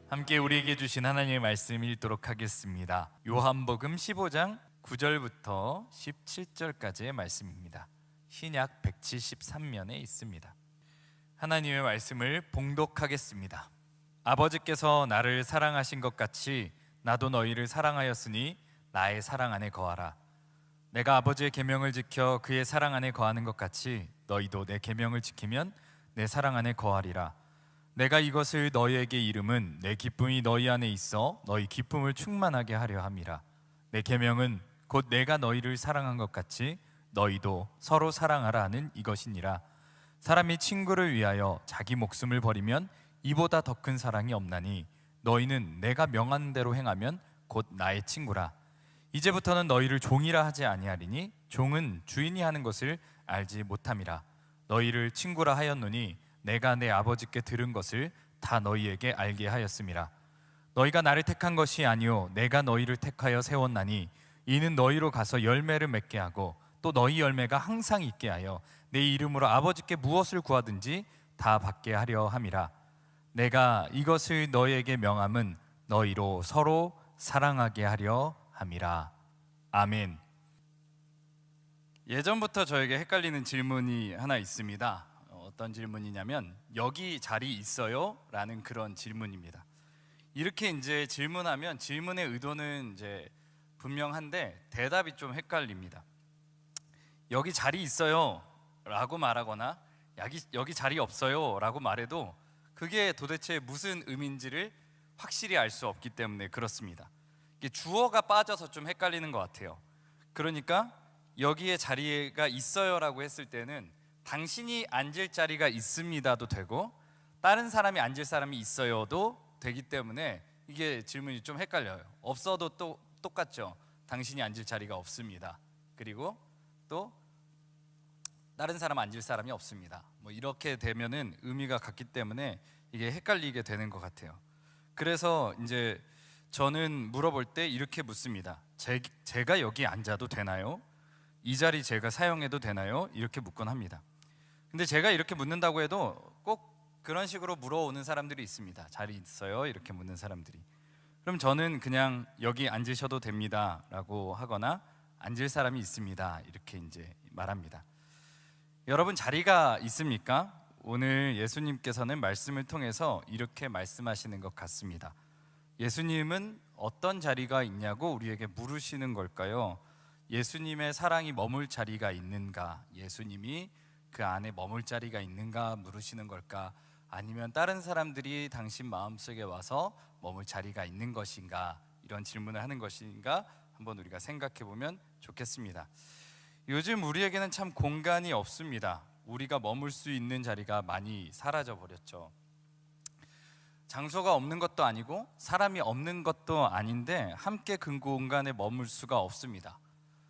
함께 우리에게 주신 하나님의 말씀 읽도록 하겠습니다. 요한복음 15장 9절부터 17절까지의 말씀입니다. 신약 173면에 있습니다. 하나님의 말씀을 봉독하겠습니다. 아버지께서 나를 사랑하신 것 같이 나도 너희를 사랑하였으니 나의 사랑 안에 거하라. 내가 아버지의 계명을 지켜 그의 사랑 안에 거하는 것 같이 너희도 내 계명을 지키면 내 사랑 안에 거하리라. 내가 이것을 너희에게 이름은 내 기쁨이 너희 안에 있어 너희 기쁨을 충만하게 하려 함이라. 내 계명은 곧 내가 너희를 사랑한 것 같이 너희도 서로 사랑하라 하는 이것이니라. 사람이 친구를 위하여 자기 목숨을 버리면 이보다 더 큰 사랑이 없나니 너희는 내가 명한 대로 행하면 곧 나의 친구라. 이제부터는 너희를 종이라 하지 아니하리니 종은 주인이 하는 것을 알지 못함이라. 너희를 친구라 하였노니 내가 내 아버지께 들은 것을 다 너희에게 알게 하였음이라. 너희가 나를 택한 것이 아니요 내가 너희를 택하여 세웠나니 이는 너희로 가서 열매를 맺게 하고 또 너희 열매가 항상 있게 하여 내 이름으로 아버지께 무엇을 구하든지 다 받게 하려 함이라. 내가 이것을 너희에게 명함은 너희로 서로 사랑하게 하려 함이라. 아멘. 예전부터 저에게 헷갈리는 질문이 하나 있습니다. 어떤 질문이냐면 여기 자리 있어요? 라는 그런 질문입니다. 이렇게 이제 질문하면 질문의 의도는 이제 분명한데 대답이 좀 헷갈립니다. 여기 자리 있어요 라고 말하거나 여기 자리 없어요 라고 말해도 그게 도대체 무슨 의미인지를 확실히 알 수 없기 때문에 그렇습니다. 이게 주어가 빠져서 좀 헷갈리는 것 같아요. 그러니까 여기에 자리가 있어요 라고 했을 때는 당신이 앉을 자리가 있습니다도 되고 다른 사람이 앉을 사람이 있어요도 되기 때문에 이게 질문이 좀 헷갈려요. 없어도 또 똑같죠. 당신이 앉을 자리가 없습니다. 그리고 또 다른 사람 앉을 사람이 없습니다. 뭐 이렇게 되면은 의미가 같기 때문에 이게 헷갈리게 되는 것 같아요. 그래서 이제 저는 물어볼 때 이렇게 묻습니다. 제가 여기 앉아도 되나요? 이 자리 제가 사용해도 되나요? 이렇게 묻곤 합니다. 근데 제가 이렇게 묻는다고 해도 꼭 그런 식으로 물어오는 사람들이 있습니다. 자리 있어요? 이렇게 묻는 사람들이. 그럼 저는 그냥 여기 앉으셔도 됩니다 라고 하거나 앉을 사람이 있습니다 이렇게 이제 말합니다. 여러분 자리가 있습니까? 오늘 예수님께서는 말씀을 통해서 이렇게 말씀하시는 것 같습니다. 예수님은 어떤 자리가 있냐고 우리에게 물으시는 걸까요? 예수님의 사랑이 머물 자리가 있는가? 예수님이 그 안에 머물 자리가 있는가 물으시는 걸까? 아니면 다른 사람들이 당신 마음속에 와서 머물 자리가 있는 것인가? 이런 질문을 하는 것인가? 한번 우리가 생각해 보면 좋겠습니다. 요즘 우리에게는 참 공간이 없습니다. 우리가 머물 수 있는 자리가 많이 사라져 버렸죠. 장소가 없는 것도 아니고 사람이 없는 것도 아닌데 함께 그 공간에 머물 수가 없습니다.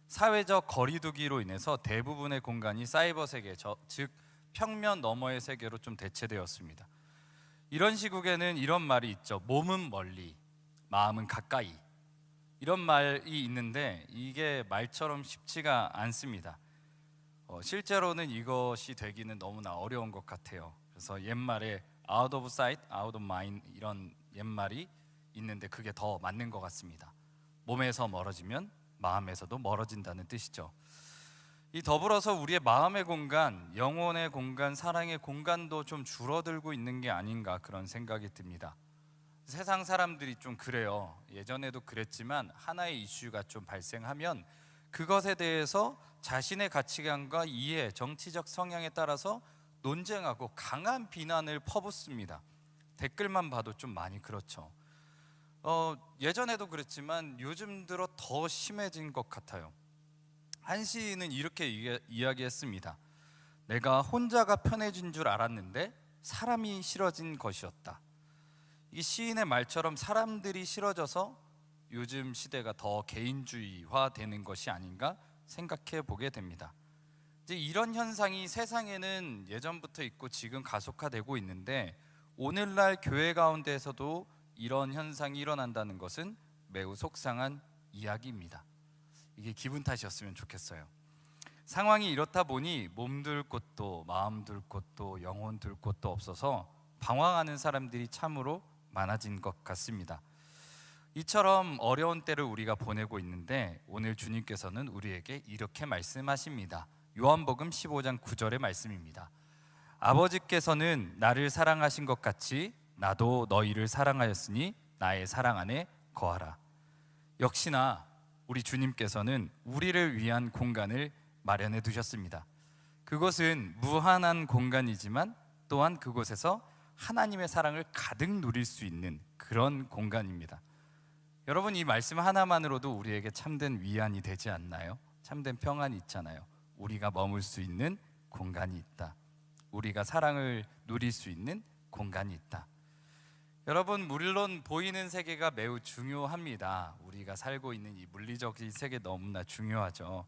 사회적 거리두기로 인해서 대부분의 공간이 사이버 세계, 즉 평면 너머의 세계로 좀 대체되었습니다. 이런 시국에는 이런 말이 있죠. 몸은 멀리, 마음은 가까이. 이런 말이 있는데 이게 말처럼 쉽지가 않습니다. 실제로는 이것이 되기는 너무나 어려운 것 같아요. 그래서 옛말에 out of sight, out of mind 이런 옛말이 있는데 그게 더 맞는 것 같습니다. 몸에서 멀어지면 마음에서도 멀어진다는 뜻이죠. 이 더불어서 우리의 마음의 공간, 영혼의 공간, 사랑의 공간도 좀 줄어들고 있는 게 아닌가 그런 생각이 듭니다. 세상 사람들이 좀 그래요. 예전에도 그랬지만 하나의 이슈가 좀 발생하면 그것에 대해서 자신의 가치관과 이해, 정치적 성향에 따라서 논쟁하고 강한 비난을 퍼붓습니다. 댓글만 봐도 좀 많이 그렇죠. 예전에도 그랬지만 요즘 들어 더 심해진 것 같아요. 한 시인은 이렇게 이야기했습니다. 내가 혼자가 편해진 줄 알았는데 사람이 싫어진 것이었다. 이 시인의 말처럼 사람들이 싫어져서 요즘 시대가 더 개인주의화 되는 것이 아닌가 생각해 보게 됩니다. 이제 이런 현상이 세상에는 예전부터 있고 지금 가속화되고 있는데 오늘날 교회 가운데에서도 이런 현상이 일어난다는 것은 매우 속상한 이야기입니다. 이게 기분 탓이었으면 좋겠어요. 상황이 이렇다 보니 몸둘 곳도 마음 둘 곳도 영혼 둘 곳도 없어서 방황하는 사람들이 참으로 많아진 것 같습니다. 이처럼 어려운 때를 우리가 보내고 있는데 오늘 주님께서는 우리에게 이렇게 말씀하십니다. 요한복음 15장 9절의 말씀입니다. 아버지께서는 나를 사랑하신 것 같이 나도 너희를 사랑하였으니 나의 사랑 안에 거하라. 역시나 우리 주님께서는 우리를 위한 공간을 마련해 두셨습니다. 그것은 무한한 공간이지만 또한 그곳에서 하나님의 사랑을 가득 누릴 수 있는 그런 공간입니다. 여러분, 이 말씀 하나만으로도 우리에게 참된 위안이 되지 않나요? 참된 평안이 있잖아요. 우리가 머물 수 있는 공간이 있다. 우리가 사랑을 누릴 수 있는 공간이 있다. 여러분, 물론 보이는 세계가 매우 중요합니다. 우리가 살고 있는 이 물리적인 세계 너무나 중요하죠.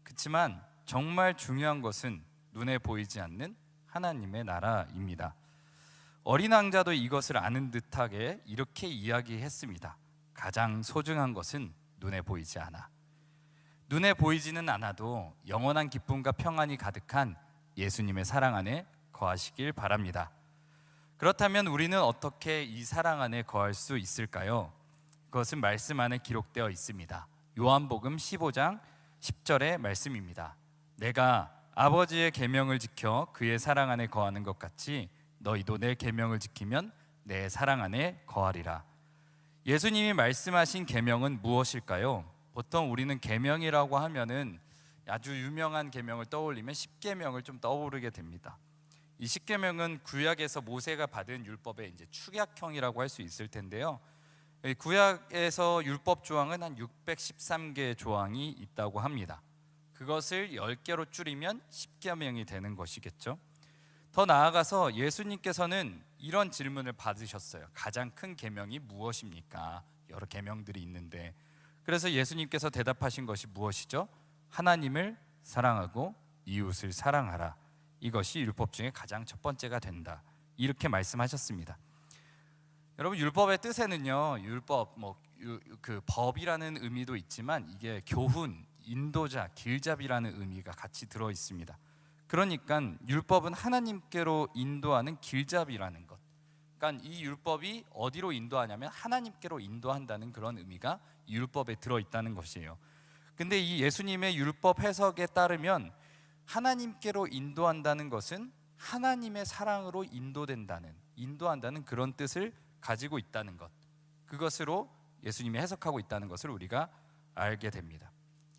그렇지만 정말 중요한 것은 눈에 보이지 않는 하나님의 나라입니다. 어린 왕자도 이것을 아는 듯하게 이렇게 이야기했습니다. 가장 소중한 것은 눈에 보이지 않아. 눈에 보이지는 않아도 영원한 기쁨과 평안이 가득한 예수님의 사랑 안에 거하시길 바랍니다. 그렇다면 우리는 어떻게 이 사랑 안에 거할 수 있을까요? 그것은 말씀 안에 기록되어 있습니다. 요한복음 15장 10절의 말씀입니다. 내가 아버지의 계명을 지켜 그의 사랑 안에 거하는 것 같이 너희도 내 계명을 지키면 내 사랑 안에 거하리라. 예수님이 말씀하신 계명은 무엇일까요? 보통 우리는 계명이라고 하면은 아주 유명한 계명을 떠올리면 십계명을 좀 떠오르게 됩니다. 이 십계명은 구약에서 모세가 받은 율법의 이제 축약형이라고 할 수 있을 텐데요. 구약에서 율법 조항은 한 613개 조항이 있다고 합니다. 그것을 10개로 줄이면 십계명이 되는 것이겠죠. 더 나아가서 예수님께서는 이런 질문을 받으셨어요. 가장 큰 계명이 무엇입니까? 여러 계명들이 있는데, 그래서 예수님께서 대답하신 것이 무엇이죠? 하나님을 사랑하고 이웃을 사랑하라. 이것이 율법 중에 가장 첫 번째가 된다. 이렇게 말씀하셨습니다. 여러분, 율법의 뜻에는요, 율법 그 법이라는 의미도 있지만 이게 교훈, 인도자, 길잡이라는 의미가 같이 들어 있습니다. 그러니까 율법은 하나님께로 인도하는 길잡이라는 것. 그러니까 이 율법이 어디로 인도하냐면 하나님께로 인도한다는 그런 의미가 율법에 들어 있다는 것이에요. 근데 이 예수님의 율법 해석에 따르면 하나님께로 인도한다는 것은 하나님의 사랑으로 인도한다는 그런 뜻을 가지고 있다는 것. 그것으로 예수님이 해석하고 있다는 것을 우리가 알게 됩니다.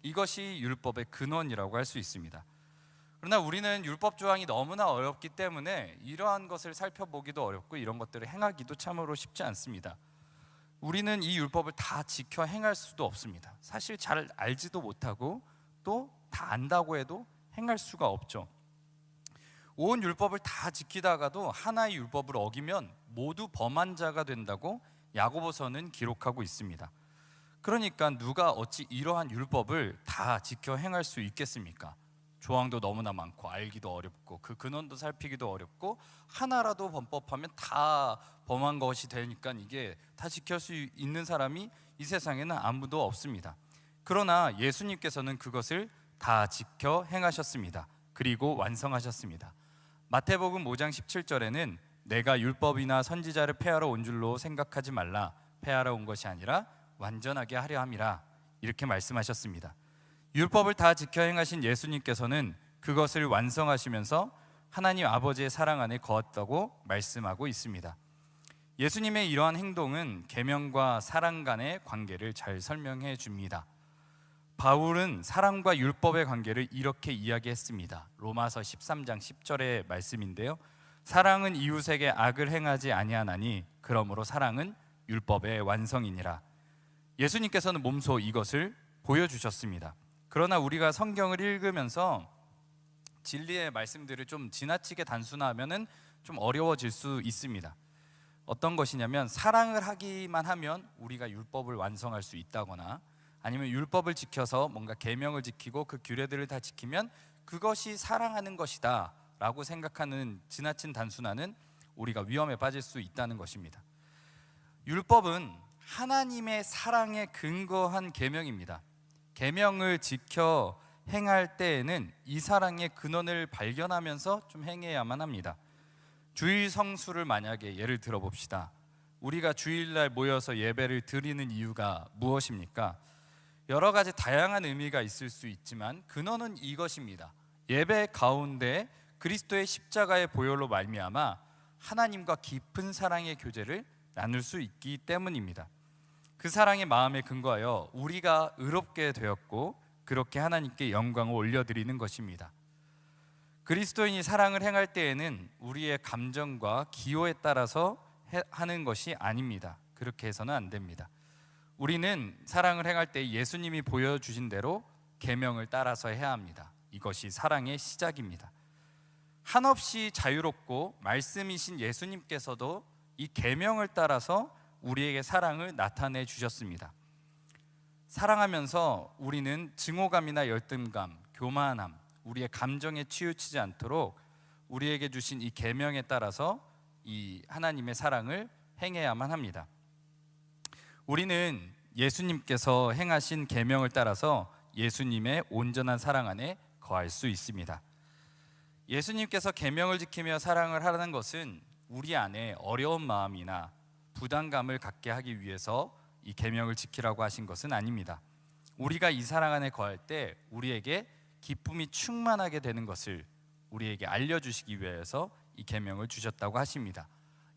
이것이 율법의 근원이라고 할 수 있습니다. 그러나 우리는 율법 조항이 너무나 어렵기 때문에 이러한 것을 살펴보기도 어렵고 이런 것들을 행하기도 참으로 쉽지 않습니다. 우리는 이 율법을 다 지켜 행할 수도 없습니다. 사실 잘 알지도 못하고 또 다 안다고 해도 행할 수가 없죠. 온 율법을 다 지키다가도 하나의 율법을 어기면 모두 범한 자가 된다고 야고보서는 기록하고 있습니다. 그러니까 누가 어찌 이러한 율법을 다 지켜 행할 수 있겠습니까? 조항도 너무나 많고 알기도 어렵고 그 근원도 살피기도 어렵고 하나라도 범법하면 다 범한 것이 되니까 이게 다 지킬 수 있는 사람이 이 세상에는 아무도 없습니다. 그러나 예수님께서는 그것을 다 지켜 행하셨습니다. 그리고 완성하셨습니다. 마태복음 5장 17절에는 내가 율법이나 선지자를 폐하러 온 줄로 생각하지 말라. 폐하러 온 것이 아니라 완전하게 하려 함이라. 이렇게 말씀하셨습니다. 율법을 다 지켜 행하신 예수님께서는 그것을 완성하시면서 하나님 아버지의 사랑 안에 거했다고 말씀하고 있습니다. 예수님의 이러한 행동은 계명과 사랑 간의 관계를 잘 설명해 줍니다. 바울은 사랑과 율법의 관계를 이렇게 이야기했습니다. 로마서 13장 10절의 말씀인데요. 사랑은 이웃에게 악을 행하지 아니하나니 그러므로 사랑은 율법의 완성이니라. 예수님께서는 몸소 이것을 보여주셨습니다. 그러나 우리가 성경을 읽으면서 진리의 말씀들을 좀 지나치게 단순화하면 좀 어려워질 수 있습니다. 어떤 것이냐면 사랑을 하기만 하면 우리가 율법을 완성할 수 있다거나 아니면 율법을 지켜서 뭔가 계명을 지키고 그 규례들을 다 지키면 그것이 사랑하는 것이다 라고 생각하는 지나친 단순화는 우리가 위험에 빠질 수 있다는 것입니다. 율법은 하나님의 사랑에 근거한 계명입니다. 계명을 지켜 행할 때에는 이 사랑의 근원을 발견하면서 좀 행해야만 합니다. 주일 성수를 만약에 예를 들어 봅시다. 우리가 주일날 모여서 예배를 드리는 이유가 무엇입니까? 여러 가지 다양한 의미가 있을 수 있지만 근원은 이것입니다. 예배 가운데 그리스도의 십자가의 보혈로 말미암아 하나님과 깊은 사랑의 교제를 나눌 수 있기 때문입니다. 그 사랑의 마음에 근거하여 우리가 의롭게 되었고 그렇게 하나님께 영광을 올려드리는 것입니다. 그리스도인이 사랑을 행할 때에는 우리의 감정과 기호에 따라서 하는 것이 아닙니다. 그렇게 해서는 안 됩니다. 우리는 사랑을 행할 때 예수님이 보여주신 대로 계명을 따라서 해야 합니다. 이것이 사랑의 시작입니다. 한없이 자유롭고 말씀이신 예수님께서도 이 계명을 따라서 우리에게 사랑을 나타내 주셨습니다. 사랑하면서 우리는 증오감이나 열등감, 교만함, 우리의 감정에 치우치지 않도록 우리에게 주신 이 계명에 따라서 이 하나님의 사랑을 행해야만 합니다. 우리는 예수님께서 행하신 계명을 따라서 예수님의 온전한 사랑 안에 거할 수 있습니다. 예수님께서 계명을 지키며 사랑을 하라는 것은 우리 안에 어려운 마음이나 부담감을 갖게 하기 위해서 이 계명을 지키라고 하신 것은 아닙니다. 우리가 이 사랑 안에 거할 때 우리에게 기쁨이 충만하게 되는 것을 우리에게 알려주시기 위해서 이 계명을 주셨다고 하십니다.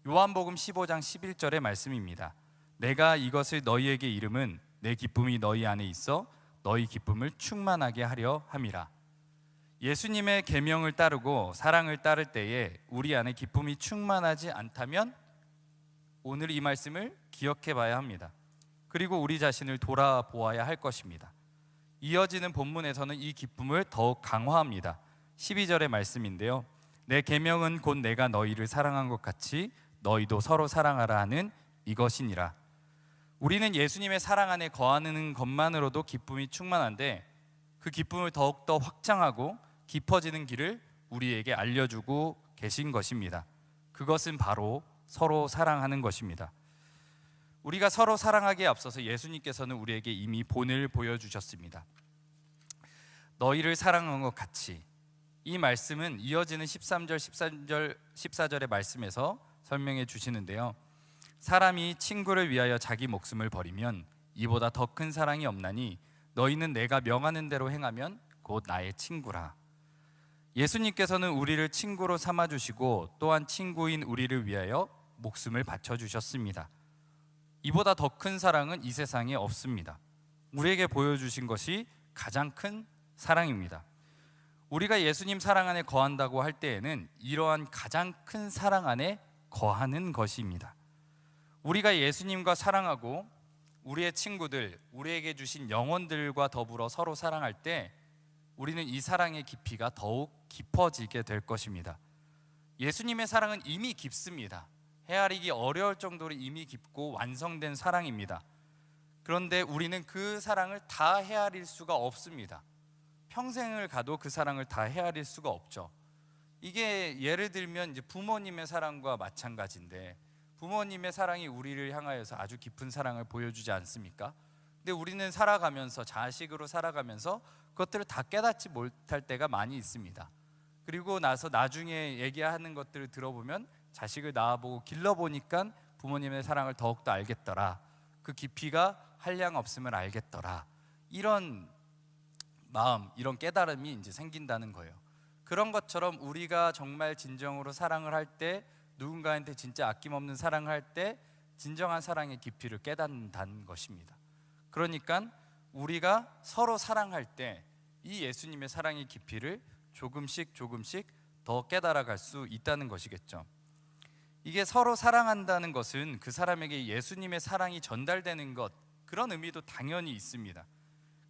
요한복음 15장 11절의 말씀입니다. 내가 이것을 너희에게 이름은 내 기쁨이 너희 안에 있어 너희 기쁨을 충만하게 하려 함이라. 예수님의 계명을 따르고 사랑을 따를 때에 우리 안에 기쁨이 충만하지 않다면 오늘 이 말씀을 기억해 봐야 합니다. 그리고 우리 자신을 돌아보아야 할 것입니다. 이어지는 본문에서는 이 기쁨을 더욱 강화합니다. 12절의 말씀인데요, 내 계명은 곧 내가 너희를 사랑한 것 같이 너희도 서로 사랑하라 하는 이것이니라. 우리는 예수님의 사랑 안에 거하는 것만으로도 기쁨이 충만한데 그 기쁨을 더욱더 확장하고 깊어지는 길을 우리에게 알려주고 계신 것입니다. 그것은 바로 서로 사랑하는 것입니다. 우리가 서로 사랑하기에 앞서서 예수님께서는 우리에게 이미 본을 보여주셨습니다. 너희를 사랑한 것 같이. 이 말씀은 이어지는 13절, 14절의 말씀에서 설명해 주시는데요, 사람이 친구를 위하여 자기 목숨을 버리면 이보다 더 큰 사랑이 없나니 너희는 내가 명하는 대로 행하면 곧 나의 친구라. 예수님께서는 우리를 친구로 삼아주시고 또한 친구인 우리를 위하여 목숨을 바쳐주셨습니다. 이보다 더 큰 사랑은 이 세상에 없습니다. 우리에게 보여주신 것이 가장 큰 사랑입니다. 우리가 예수님 사랑 안에 거한다고 할 때에는 이러한 가장 큰 사랑 안에 거하는 것입니다. 우리가 예수님과 사랑하고 우리의 친구들, 우리에게 주신 영혼들과 더불어 서로 사랑할 때 우리는 이 사랑의 깊이가 더욱 깊어지게 될 것입니다. 예수님의 사랑은 이미 깊습니다. 헤아리기 어려울 정도로 이미 깊고 완성된 사랑입니다. 그런데 우리는 그 사랑을 다 헤아릴 수가 없습니다. 평생을 가도 그 사랑을 다 헤아릴 수가 없죠. 이게 예를 들면 이제 부모님의 사랑과 마찬가지인데, 부모님의 사랑이 우리를 향하여서 아주 깊은 사랑을 보여주지 않습니까? 근데 우리는 살아가면서, 자식으로 살아가면서 그것들을 다 깨닫지 못할 때가 많이 있습니다. 그리고 나서 나중에 얘기하는 것들을 들어보면 자식을 낳아보고 길러보니까 부모님의 사랑을 더욱더 알겠더라, 그 깊이가 한량 없음을 알겠더라, 이런 마음, 이런 깨달음이 이제 생긴다는 거예요. 그런 것처럼 우리가 정말 진정으로 사랑을 할 때, 누군가한테 진짜 아낌없는 사랑을 할 때 진정한 사랑의 깊이를 깨닫는다는 것입니다. 그러니까 우리가 서로 사랑할 때 이 예수님의 사랑의 깊이를 조금씩 더 깨달아갈 수 있다는 것이겠죠. 이게 서로 사랑한다는 것은 그 사람에게 예수님의 사랑이 전달되는 것, 그런 의미도 당연히 있습니다.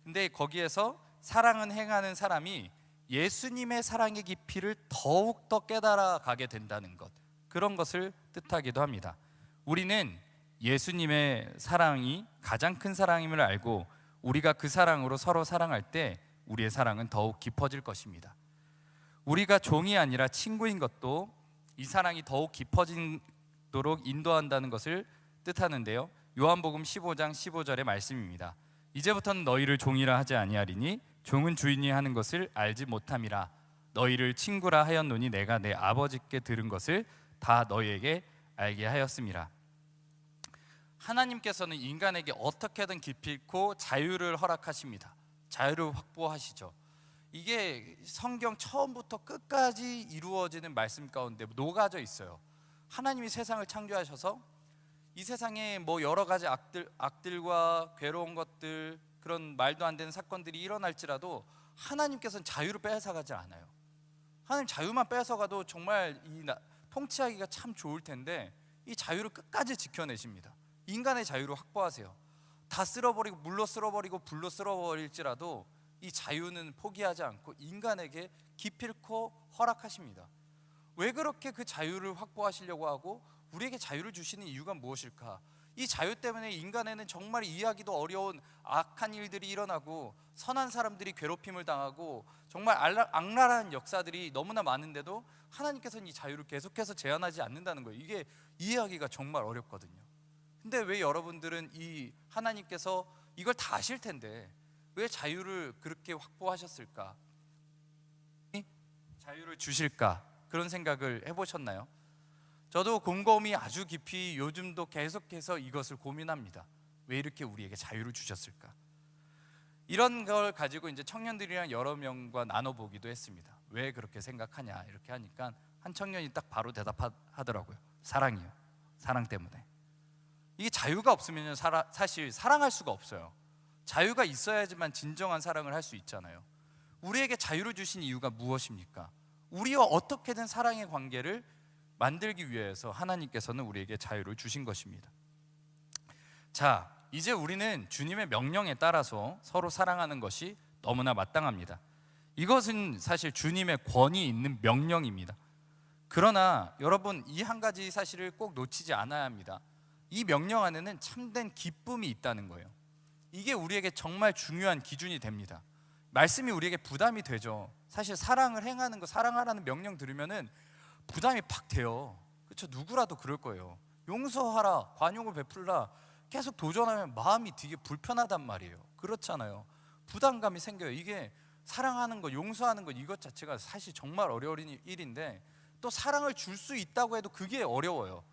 근데 거기에서 사랑은 행하는 사람이 예수님의 사랑의 깊이를 더욱더 깨달아가게 된다는 것, 그런 것을 뜻하기도 합니다. 우리는 예수님의 사랑이 가장 큰 사랑임을 알고 우리가 그 사랑으로 서로 사랑할 때 우리의 사랑은 더욱 깊어질 것입니다. 우리가 종이 아니라 친구인 것도 이 사랑이 더욱 깊어지도록 인도한다는 것을 뜻하는데요, 요한복음 15장 15절의 말씀입니다. 이제부터는 너희를 종이라 하지 아니하리니 종은 주인이 하는 것을 알지 못함이라. 너희를 친구라 하였노니 내가 내 아버지께 들은 것을 다 너희에게 알게 하였음이라. 하나님께서는 인간에게 어떻게든 기필코 자유를 허락하십니다. 자유를 확보하시죠. 이게 성경 처음부터 끝까지 이루어지는 말씀 가운데 녹아져 있어요. 하나님이 세상을 창조하셔서 이 세상에 뭐 여러 가지 악들과 괴로운 것들, 그런 말도 안 되는 사건들이 일어날지라도 하나님께서는 자유를 뺏어가지 않아요. 하나님 자유만 뺏어가도 정말 통치하기가 참 좋을 텐데 이 자유를 끝까지 지켜내십니다. 인간의 자유를 확보하세요. 다 쓸어버리고 물로 쓸어버리고 불로 쓸어버릴지라도 이 자유는 포기하지 않고 인간에게 기필코 허락하십니다. 왜 그렇게 그 자유를 확보하시려고 하고 우리에게 자유를 주시는 이유가 무엇일까? 이 자유 때문에 인간에는 정말 이해하기도 어려운 악한 일들이 일어나고 선한 사람들이 괴롭힘을 당하고 정말 악랄한 역사들이 너무나 많은데도 하나님께서는 이 자유를 계속해서 제한하지 않는다는 거예요. 이게 이해하기가 정말 어렵거든요. 근데 왜 여러분들은 이 하나님께서 이걸 다 아실 텐데 왜 자유를 그렇게 확보하셨을까? 자유를 주실까? 그런 생각을 해보셨나요? 저도 곰곰이 아주 깊이 요즘도 계속해서 이것을 고민합니다. 왜 이렇게 우리에게 자유를 주셨을까? 이런 걸 가지고 이제 청년들이랑 여러 명과 나눠보기도 했습니다. 왜 그렇게 생각하냐 이렇게 하니까 한 청년이 딱 바로 대답하더라고요. 사랑이요. 사랑 때문에. 이게 자유가 없으면 사실 사랑할 수가 없어요. 자유가 있어야지만 진정한 사랑을 할 수 있잖아요. 우리에게 자유를 주신 이유가 무엇입니까? 우리와 어떻게든 사랑의 관계를 만들기 위해서 하나님께서는 우리에게 자유를 주신 것입니다. 자, 이제 우리는 주님의 명령에 따라서 서로 사랑하는 것이 너무나 마땅합니다. 이것은 사실 주님의 권위 있는 명령입니다. 그러나 여러분, 이 한 가지 사실을 꼭 놓치지 않아야 합니다. 이 명령 안에는 참된 기쁨이 있다는 거예요. 이게 우리에게 정말 중요한 기준이 됩니다. 말씀이 우리에게 부담이 되죠. 사실 사랑을 행하는 거, 사랑하라는 명령 들으면은 부담이 팍 돼요. 그렇죠? 누구라도 그럴 거예요. 용서하라, 관용을 베풀라 계속 도전하면 마음이 되게 불편하단 말이에요. 그렇잖아요. 부담감이 생겨요. 이게 사랑하는 거, 용서하는 것, 이것 자체가 사실 정말 어려운 일인데 또 사랑을 줄 수 있다고 해도 그게 어려워요.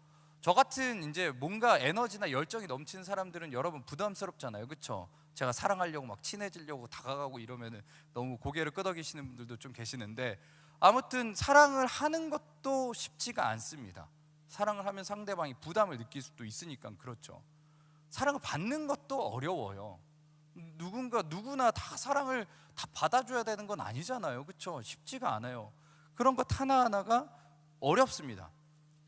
저 같은 이제 뭔가 에너지나 열정이 넘치는 사람들은 여러분 부담스럽잖아요. 그렇죠? 제가 사랑하려고 막 친해지려고 다가가고 이러면은 너무 고개를 끄덕이시는 분들도 좀 계시는데, 아무튼 사랑을 하는 것도 쉽지가 않습니다. 사랑을 하면 상대방이 부담을 느낄 수도 있으니까. 그렇죠. 사랑을 받는 것도 어려워요. 누구나 다 사랑을 다 받아줘야 되는 건 아니잖아요. 그렇죠? 쉽지가 않아요. 그런 것 하나하나가 어렵습니다.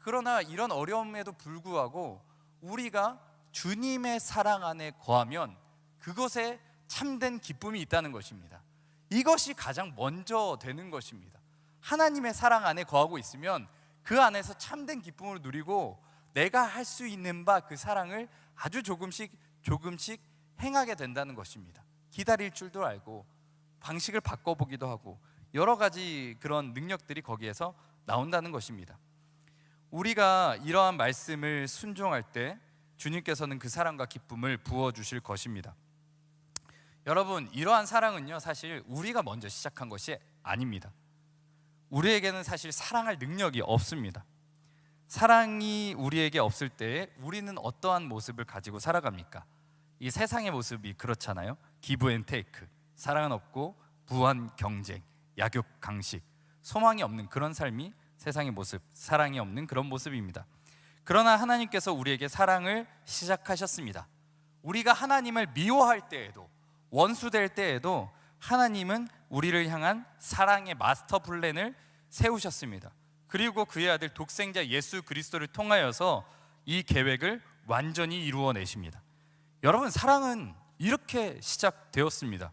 그러나 이런 어려움에도 불구하고 우리가 주님의 사랑 안에 거하면 그것에 참된 기쁨이 있다는 것입니다. 이것이 가장 먼저 되는 것입니다. 하나님의 사랑 안에 거하고 있으면 그 안에서 참된 기쁨을 누리고 내가 할 수 있는 바 그 사랑을 아주 조금씩 행하게 된다는 것입니다. 기다릴 줄도 알고 방식을 바꿔보기도 하고 여러 가지 그런 능력들이 거기에서 나온다는 것입니다. 우리가 이러한 말씀을 순종할 때 주님께서는 그 사랑과 기쁨을 부어주실 것입니다. 여러분, 이러한 사랑은요, 사실 우리가 먼저 시작한 것이 아닙니다. 우리에게는 사실 사랑할 능력이 없습니다. 사랑이 우리에게 없을 때 우리는 어떠한 모습을 가지고 살아갑니까? 이 세상의 모습이 그렇잖아요. 기브 앤 테이크, 사랑은 없고 무한 경쟁, 약육강식, 소망이 없는 그런 삶이 세상의 모습, 사랑이 없는 그런 모습입니다. 그러나 하나님께서 우리에게 사랑을 시작하셨습니다. 우리가 하나님을 미워할 때에도, 원수될 때에도 하나님은 우리를 향한 사랑의 마스터 플랜을 세우셨습니다. 그리고 그의 아들 독생자 예수 그리스도를 통하여서 이 계획을 완전히 이루어내십니다. 여러분, 사랑은 이렇게 시작되었습니다.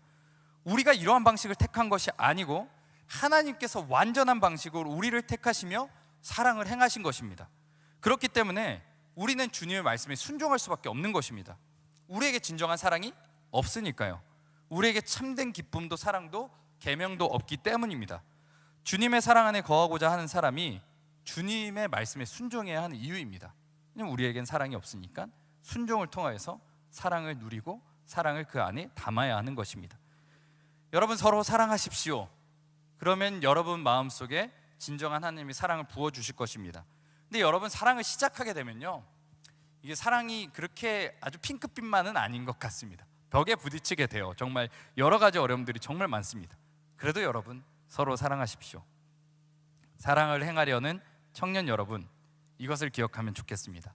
우리가 이러한 방식을 택한 것이 아니고 하나님께서 완전한 방식으로 우리를 택하시며 사랑을 행하신 것입니다. 그렇기 때문에 우리는 주님의 말씀에 순종할 수밖에 없는 것입니다. 우리에게 진정한 사랑이 없으니까요. 우리에게 참된 기쁨도 사랑도 계명도 없기 때문입니다. 주님의 사랑 안에 거하고자 하는 사람이 주님의 말씀에 순종해야 하는 이유입니다. 왜냐하면 우리에겐 사랑이 없으니까 순종을 통하여서 사랑을 누리고 사랑을 그 안에 담아야 하는 것입니다. 여러분, 서로 사랑하십시오. 그러면 여러분 마음속에 진정한 하나님의 사랑을 부어주실 것입니다. 근데 여러분, 사랑을 시작하게 되면요, 이게 사랑이 그렇게 아주 핑크빛만은 아닌 것 같습니다. 벽에 부딪히게 돼요. 정말 여러 가지 어려움들이 정말 많습니다. 그래도 여러분, 서로 사랑하십시오. 사랑을 행하려는 청년 여러분, 이것을 기억하면 좋겠습니다.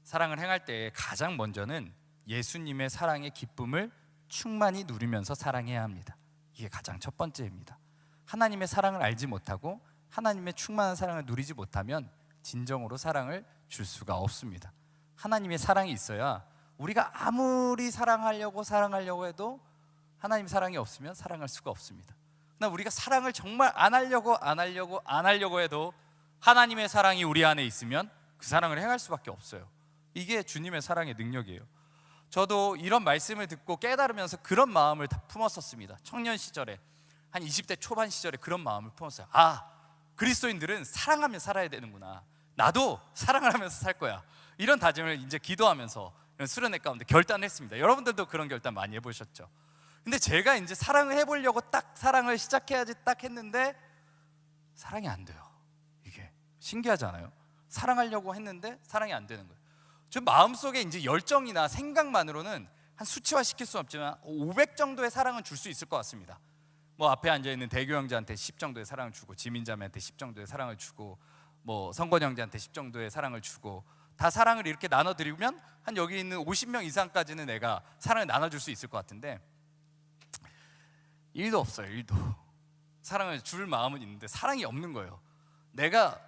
사랑을 행할 때 가장 먼저는 예수님의 사랑의 기쁨을 충만히 누리면서 사랑해야 합니다. 이게 가장 첫 번째입니다. 하나님의 사랑을 알지 못하고 하나님의 충만한 사랑을 누리지 못하면 진정으로 사랑을 줄 수가 없습니다. 하나님의 사랑이 있어야 우리가 아무리 사랑하려고 해도 하나님 사랑이 없으면 사랑할 수가 없습니다. 그러나 우리가 사랑을 정말 안 하려고 해도 하나님의 사랑이 우리 안에 있으면 그 사랑을 행할 수밖에 없어요. 이게 주님의 사랑의 능력이에요. 저도 이런 말씀을 듣고 깨달으면서 그런 마음을 다 품었었습니다. 청년 시절에, 한 20대 초반 시절에 그런 마음을 품었어요. 아, 그리스도인들은 사랑하며 살아야 되는구나. 나도 사랑을 하면서 살 거야. 이런 다짐을 이제 기도하면서 이런 수련회 가운데 결단했습니다. 여러분들도 그런 결단 많이 해보셨죠? 근데 제가 이제 사랑을 해보려고 딱 사랑을 시작해야지 딱 했는데 사랑이 안 돼요. 이게 신기하지 않아요? 사랑하려고 했는데 사랑이 안 되는 거예요. 저 마음속에 이제 열정이나 생각만으로는 한 수치화시킬 수는 없지만 500 정도의 사랑은 줄 수 있을 것 같습니다. 뭐 앞에 앉아있는 대교 형제한테 10 정도의 사랑을 주고, 지민자매한테 10 정도의 사랑을 주고, 뭐 성권 형제한테 10 정도의 사랑을 주고, 다 사랑을 이렇게 나눠드리면 한 여기 있는 50명 이상까지는 내가 사랑을 나눠줄 수 있을 것 같은데 1도 없어요. 1도. 사랑을 줄 마음은 있는데 사랑이 없는 거예요. 내가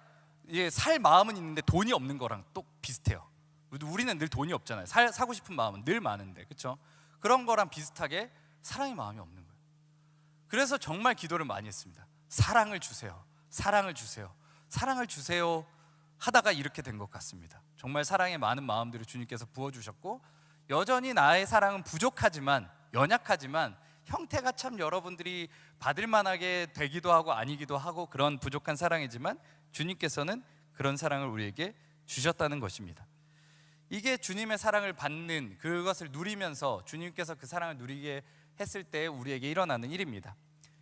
살 마음은 있는데 돈이 없는 거랑 또 비슷해요. 우리는 늘 돈이 없잖아요. 사고 싶은 마음은 늘 많은데, 그렇죠? 그런 거랑 비슷하게 사랑의 마음이 없는 거예요. 그래서 정말 기도를 많이 했습니다. 사랑을 주세요. 사랑을 주세요. 사랑을 주세요 하다가 이렇게 된 것 같습니다. 정말 사랑의 많은 마음들을 주님께서 부어주셨고, 여전히 나의 사랑은 부족하지만, 연약하지만 형태가 참 여러분들이 받을 만하게 되기도 하고 아니기도 하고 그런 부족한 사랑이지만 주님께서는 그런 사랑을 우리에게 주셨다는 것입니다. 이게 주님의 사랑을 받는, 그것을 누리면서 주님께서 그 사랑을 누리게 했을 때 우리에게 일어나는 일입니다.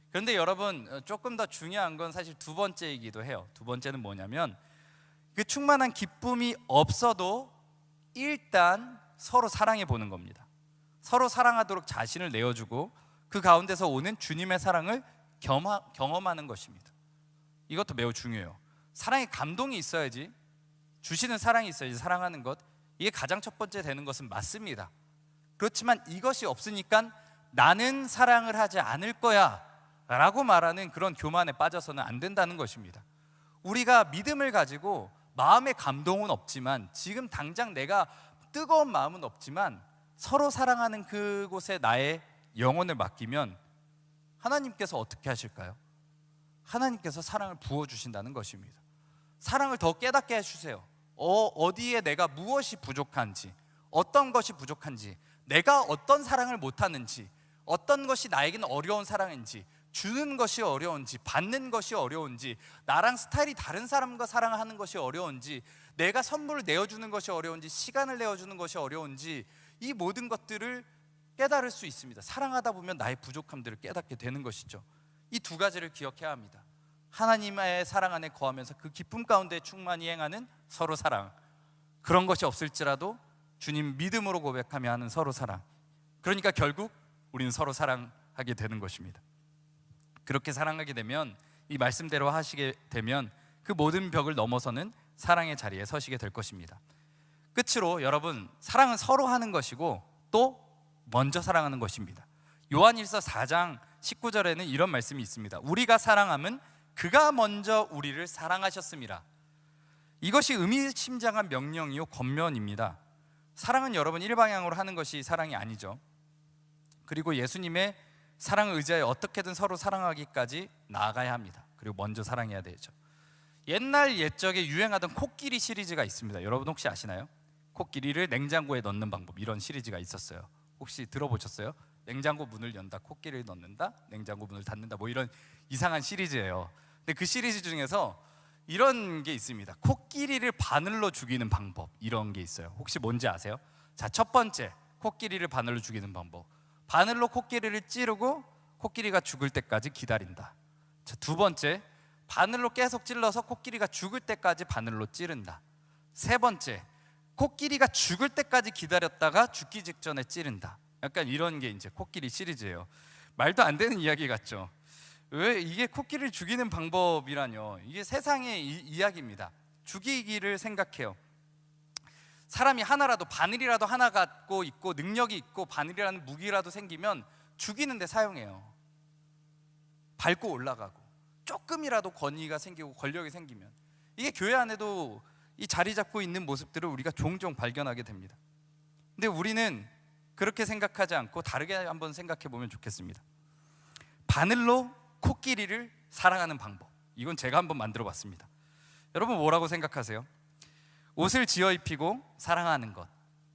그런데 여러분, 조금 더 중요한 건 사실 두 번째이기도 해요. 두 번째는 뭐냐면 그 충만한 기쁨이 없어도 일단 서로 사랑해 보는 겁니다. 서로 사랑하도록 자신을 내어주고 그 가운데서 오는 주님의 사랑을 경험하는 것입니다. 이것도 매우 중요해요. 사랑의 감동이 있어야지, 주시는 사랑이 있어야지 사랑하는 것, 이게 가장 첫 번째 되는 것은 맞습니다. 그렇지만 이것이 없으니까 나는 사랑을 하지 않을 거야 라고 말하는 그런 교만에 빠져서는 안 된다는 것입니다. 우리가 믿음을 가지고 마음의 감동은 없지만, 지금 당장 내가 뜨거운 마음은 없지만 서로 사랑하는 그곳에 나의 영혼을 맡기면 하나님께서 어떻게 하실까요? 하나님께서 사랑을 부어주신다는 것입니다. 사랑을 더 깨닫게 해주세요. 어디에 내가 무엇이 부족한지, 어떤 것이 부족한지, 내가 어떤 사랑을 못하는지, 어떤 것이 나에게는 어려운 사랑인지, 주는 것이 어려운지, 받는 것이 어려운지, 나랑 스타일이 다른 사람과 사랑하는 것이 어려운지, 내가 선물을 내어주는 것이 어려운지, 시간을 내어주는 것이 어려운지, 이 모든 것들을 깨달을 수 있습니다. 사랑하다 보면 나의 부족함들을 깨닫게 되는 것이죠. 이 두 가지를 기억해야 합니다. 하나님의 사랑 안에 거하면서 그 기쁨 가운데 충만히 행하는 서로 사랑, 그런 것이 없을지라도 주님 믿음으로 고백하며 하는 서로 사랑, 그러니까 결국 우리는 서로 사랑하게 되는 것입니다. 그렇게 사랑하게 되면, 이 말씀대로 하시게 되면 그 모든 벽을 넘어서는 사랑의 자리에 서시게 될 것입니다. 끝으로 여러분, 사랑은 서로 하는 것이고 또 먼저 사랑하는 것입니다. 요한일서 4장 19절에는 이런 말씀이 있습니다. 우리가 사랑함은 그가 먼저 우리를 사랑하셨습니다. 이것이 의미심장한 명령이요 권면입니다. 사랑은 여러분 일방향으로 하는 것이 사랑이 아니죠. 그리고 예수님의 사랑을 의지하여 어떻게든 서로 사랑하기까지 나아가야 합니다. 그리고 먼저 사랑해야 되죠. 옛날 옛적에 유행하던 코끼리 시리즈가 있습니다. 여러분 혹시 아시나요? 코끼리를 냉장고에 넣는 방법, 이런 시리즈가 있었어요. 혹시 들어보셨어요? 냉장고 문을 연다, 코끼리를 넣는다, 냉장고 문을 닫는다, 뭐 이런 이상한 시리즈예요. 근데 그 시리즈 중에서 이런 게 있습니다. 코끼리를 바늘로 죽이는 방법, 이런 게 있어요. 혹시 뭔지 아세요? 자, 첫 번째, 코끼리를 바늘로 죽이는 방법. 바늘로 코끼리를 찌르고 코끼리가 죽을 때까지 기다린다. 자, 두 번째, 바늘로 계속 찔러서 코끼리가 죽을 때까지 바늘로 찌른다. 세 번째, 코끼리가 죽을 때까지 기다렸다가 죽기 직전에 찌른다. 약간 이런 게 이제 코끼리 시리즈예요. 말도 안 되는 이야기 같죠. 왜 이게 코끼리를 죽이는 방법이라뇨? 이게 세상의 이야기입니다. 죽이기를 생각해요. 사람이 하나라도, 바늘이라도 하나 갖고 있고 능력이 있고 바늘이라는 무기라도 생기면 죽이는데 사용해요. 밟고 올라가고 조금이라도 권위가 생기고 권력이 생기면. 이게 교회 안에도 이 자리 잡고 있는 모습들을 우리가 종종 발견하게 됩니다. 근데 우리는 그렇게 생각하지 않고 다르게 한번 생각해 보면 좋겠습니다. 바늘로 코끼리를 사랑하는 방법, 이건 제가 한번 만들어 봤습니다. 여러분 뭐라고 생각하세요? 옷을 지어 입히고 사랑하는 것,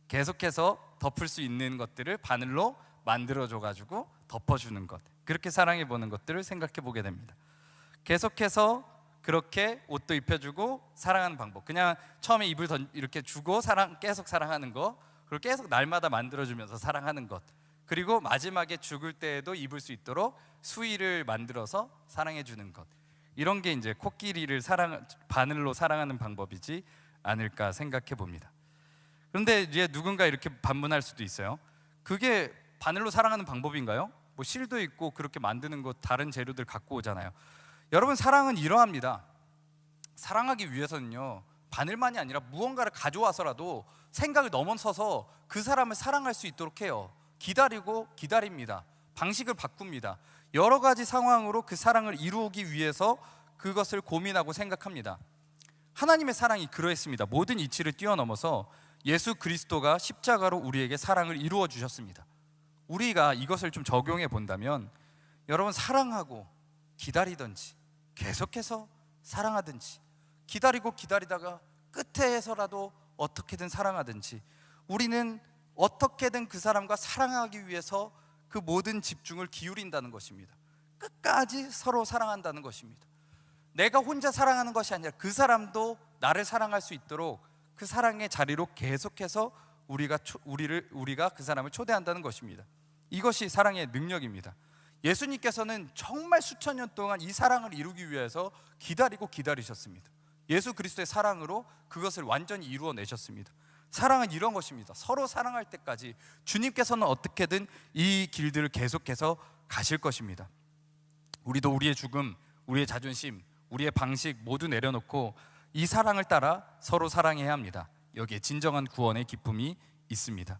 계속해서 덮을 수 있는 것들을 바늘로 만들어줘 가지고 덮어주는 것, 그렇게 사랑해 보는 것들을 생각해 보게 됩니다. 계속해서 그렇게 옷도 입혀주고 사랑하는 방법, 그냥 처음에 입을 이렇게 주고 계속 사랑하는 거, 그리고 계속 날마다 만들어주면서 사랑하는 것, 그리고 마지막에 죽을 때에도 입을 수 있도록 수의를 만들어서 사랑해 주는 것, 이런 게 이제 코끼리를 바늘로 사랑하는 방법이지 않을까 생각해 봅니다. 그런데 이제 누군가 이렇게 반문할 수도 있어요. 그게 바늘로 사랑하는 방법인가요? 뭐 실도 있고 그렇게 만드는 것, 다른 재료들 갖고 오잖아요. 여러분, 사랑은 이러합니다. 사랑하기 위해서는요, 바늘만이 아니라 무언가를 가져와서라도 생각을 넘어서서 그 사람을 사랑할 수 있도록 해요. 기다리고 기다립니다. 방식을 바꿉니다. 여러 가지 상황으로 그 사랑을 이루기 위해서 그것을 고민하고 생각합니다. 하나님의 사랑이 그러했습니다. 모든 이치를 뛰어넘어서 예수 그리스도가 십자가로 우리에게 사랑을 이루어 주셨습니다. 우리가 이것을 좀 적용해 본다면, 여러분, 사랑하고 기다리든지 계속해서 사랑하든지, 기다리고 기다리다가 끝에서라도 어떻게든 사랑하든지, 우리는 어떻게든 그 사람과 사랑하기 위해서 그 모든 집중을 기울인다는 것입니다. 끝까지 서로 사랑한다는 것입니다. 내가 혼자 사랑하는 것이 아니라 그 사람도 나를 사랑할 수 있도록 그 사랑의 자리로 계속해서 우리가 그 사람을 초대한다는 것입니다. 이것이 사랑의 능력입니다. 예수님께서는 정말 수천 년 동안 이 사랑을 이루기 위해서 기다리고 기다리셨습니다. 예수 그리스도의 사랑으로 그것을 완전히 이루어내셨습니다. 사랑은 이런 것입니다. 서로 사랑할 때까지 주님께서는 어떻게든 이 길들을 계속해서 가실 것입니다. 우리도 우리의 죽음, 우리의 자존심, 우리의 방식 모두 내려놓고 이 사랑을 따라 서로 사랑해야 합니다. 여기에 진정한 구원의 기쁨이 있습니다.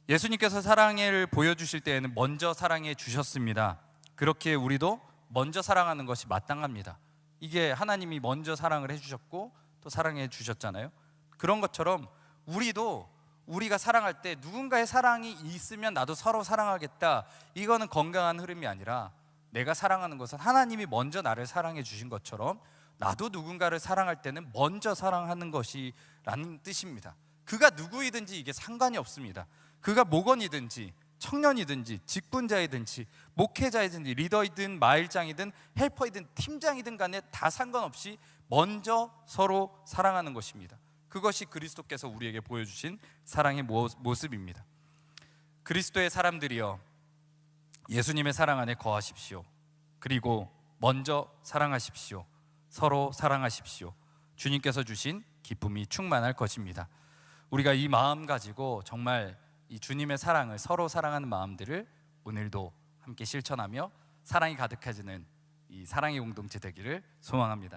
예수님께서 사랑을 보여주실 때에는 먼저 사랑해 주셨습니다. 그렇게 우리도 먼저 사랑하는 것이 마땅합니다. 이게 하나님이 먼저 사랑을 해주셨고 또 사랑해 주셨잖아요. 그런 것처럼 우리도 우리가 사랑할 때 누군가의 사랑이 있으면 나도 서로 사랑하겠다, 이거는 건강한 흐름이 아니라, 내가 사랑하는 것은 하나님이 먼저 나를 사랑해 주신 것처럼 나도 누군가를 사랑할 때는 먼저 사랑하는 것이라는 뜻입니다. 그가 누구이든지 이게 상관이 없습니다. 그가 목원이든지 청년이든지 직분자이든지 목회자이든지 리더이든 마일장이든 헬퍼이든 팀장이든 간에 다 상관없이 먼저 서로 사랑하는 것입니다. 그것이 그리스도께서 우리에게 보여주신 사랑의 모습입니다. 그리스도의 사람들이여, 예수님의 사랑 안에 거하십시오. 그리고 먼저 사랑하십시오. 서로 사랑하십시오. 주님께서 주신 기쁨이 충만할 것입니다. 우리가 이 마음 가지고 정말 이 주님의 사랑을, 서로 사랑하는 마음들을 오늘도 함께 실천하며 사랑이 가득해지는 이 사랑의 공동체 되기를 소망합니다.